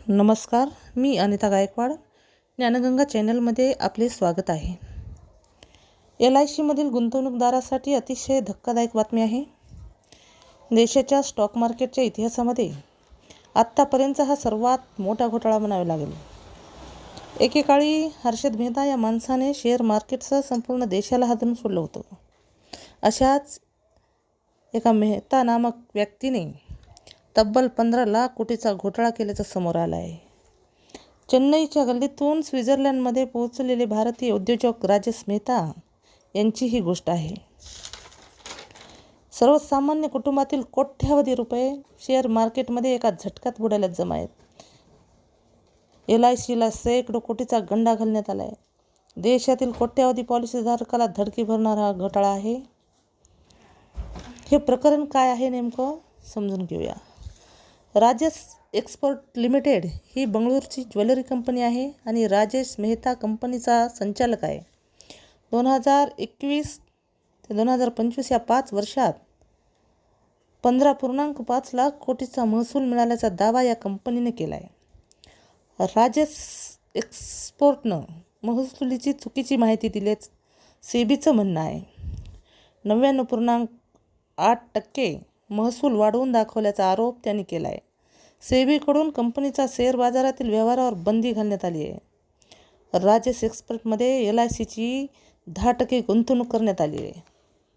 नमस्कार, मी अनिता गायकवाड. ज्ञानगंगा चॅनलमध्ये आपले स्वागत आहे. LICमधील गुंतवणूकदारासाठी अतिशय धक्कादायक बातमी आहे. देशाच्या स्टॉक मार्केटच्या इतिहासामध्ये आत्तापर्यंतचा हा सर्वात मोठा घोटाळा म्हणावा लागेल. एकेकाळी हर्षद मेहता या माणसाने शेअर मार्केटसह संपूर्ण देशाला हादरून सोडलं होतं. अशाच एका मेहता नामक व्यक्तीने तब्बल 15 लाख कोटीचा घोटाळा केल्याचं समोर आलं आहे. चेन्नईच्या गल्लीतून स्वित्झर्लंडमध्ये पोहोचलेले भारतीय उद्योजक राजेश मेहता यांची ही गोष्ट आहे. सर्वसामान्य कुटुंबातील कोट्यावधी रुपये शेअर मार्केटमध्ये एका झटक्यात बुडायला जमा आहेत. LICला शेकडो कोटीचा गंडा घालण्यात आला आहे. देशातील कोट्यावधी पॉलिसीधारकाला धडकी भरणारा हा घोटाळा आहे. हे प्रकरण काय आहे नेमकं समजून घेऊया. राजेश एक्सपोर्ट लिमिटेड ही बंगळुरूची ज्वेलरी कंपनी आहे आणि राजेश मेहता कंपनीचा संचालक आहे. 2021 ते 2025 या 5 वर्षात 15.5 लाख कोटीचा महसूल मिळाल्याचा दावा या कंपनीने केला आहे. राजेश एक्सपोर्टनं महसुलीची चुकीची माहिती दिल्याचं सेबीचं म्हणणं आहे. 99.8% महसूल वाढवून दाखवल्याचा आरोप त्यांनी केला आहे. सेबीकडून कंपनीचा शेअर बाजारातील व्यवहारावर बंदी घालण्यात आली आहे. राजेश एक्सपोर्टमध्ये LICची 10% गुंतवणूक करण्यात आली आहे.